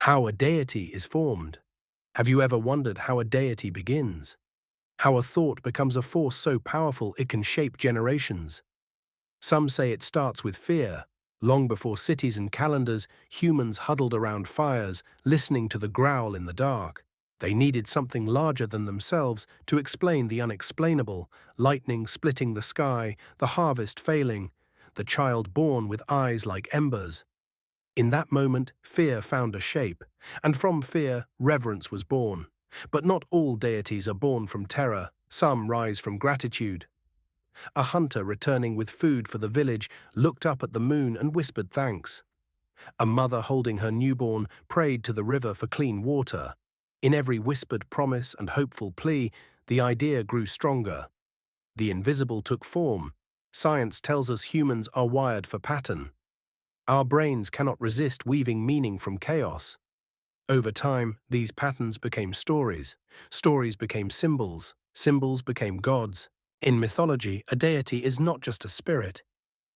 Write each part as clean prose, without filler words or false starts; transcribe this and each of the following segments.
How a deity is formed. Have you ever wondered how a deity begins? How a thought becomes a force so powerful it can shape generations? Some say it starts with fear. Long before cities and calendars, humans huddled around fires, listening to the growl in the dark. They needed something larger than themselves to explain the unexplainable: lightning splitting the sky, the harvest failing, the child born with eyes like embers. In that moment, fear found a shape, and from fear, reverence was born. But not all deities are born from terror. Some rise from gratitude. A hunter returning with food for the village looked up at the moon and whispered thanks. A mother holding her newborn prayed to the river for clean water. In every whispered promise and hopeful plea, the idea grew stronger. The invisible took form. Science tells us humans are wired for pattern. Our brains cannot resist weaving meaning from chaos. Over time, these patterns became stories. Stories became symbols. Symbols became gods. In mythology, a deity is not just a spirit.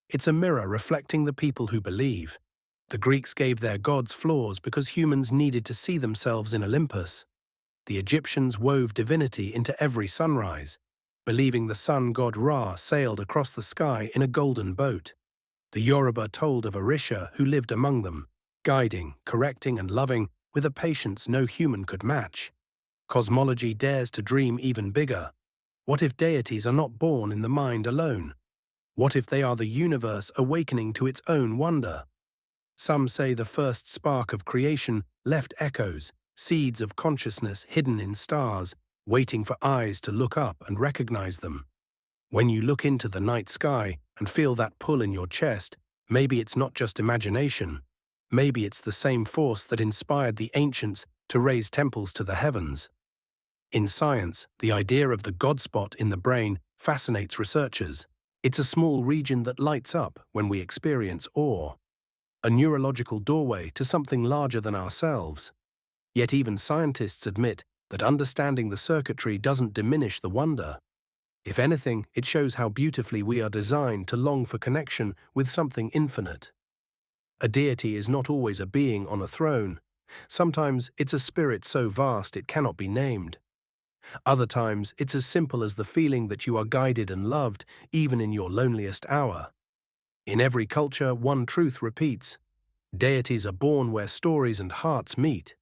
It's a mirror reflecting the people who believe. The Greeks gave their gods flaws because humans needed to see themselves in Olympus. The Egyptians wove divinity into every sunrise, believing the sun god Ra sailed across the sky in a golden boat. The Yoruba told of Orisha who lived among them, guiding, correcting, and loving with a patience no human could match. Cosmology dares to dream even bigger. What if deities are not born in the mind alone? What if they are the universe awakening to its own wonder? Some say the first spark of creation left echoes, seeds of consciousness hidden in stars, waiting for eyes to look up and recognize them. When you look into the night sky and feel that pull in your chest, maybe it's not just imagination. Maybe it's the same force that inspired the ancients to raise temples to the heavens. In science, the idea of the God spot in the brain fascinates researchers. It's a small region that lights up when we experience awe, a neurological doorway to something larger than ourselves. Yet even scientists admit that understanding the circuitry doesn't diminish the wonder. If anything, it shows how beautifully we are designed to long for connection with something infinite. A deity is not always a being on a throne. Sometimes it's a spirit so vast it cannot be named. Other times it's as simple as the feeling that you are guided and loved even in your loneliest hour. In every culture, one truth repeats: deities are born where stories and hearts meet.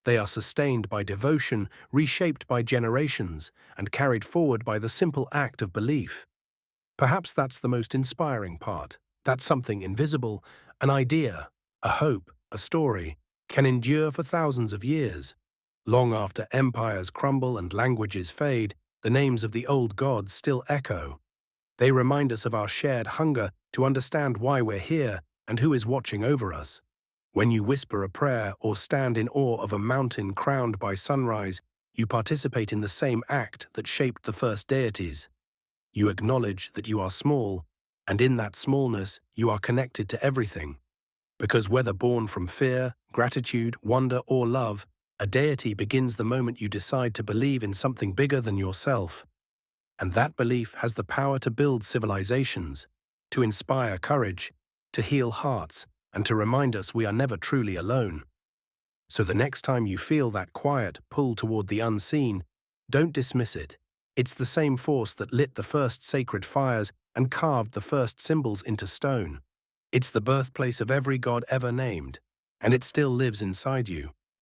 They are sustained by devotion, reshaped by generations, and carried forward by the simple act of belief. Perhaps that's the most inspiring part, that something invisible, an idea, a hope, a story, can endure for thousands of years. Long after empires crumble and languages fade, the names of the old gods still echo. They remind us of our shared hunger to understand why we're here and who is watching over us. When you whisper a prayer or stand in awe of a mountain crowned by sunrise, you participate in the same act that shaped the first deities. You acknowledge that you are small, and in that smallness, you are connected to everything. Because whether born from fear, gratitude, wonder, or love, a deity begins the moment you decide to believe in something bigger than yourself. And that belief has the power to build civilizations, to inspire courage, to heal hearts, and to remind us we are never truly alone. So the next time you feel that quiet pull toward the unseen, don't dismiss it. It's the same force that lit the first sacred fires and carved the first symbols into stone. It's the birthplace of every god ever named, and it still lives inside you.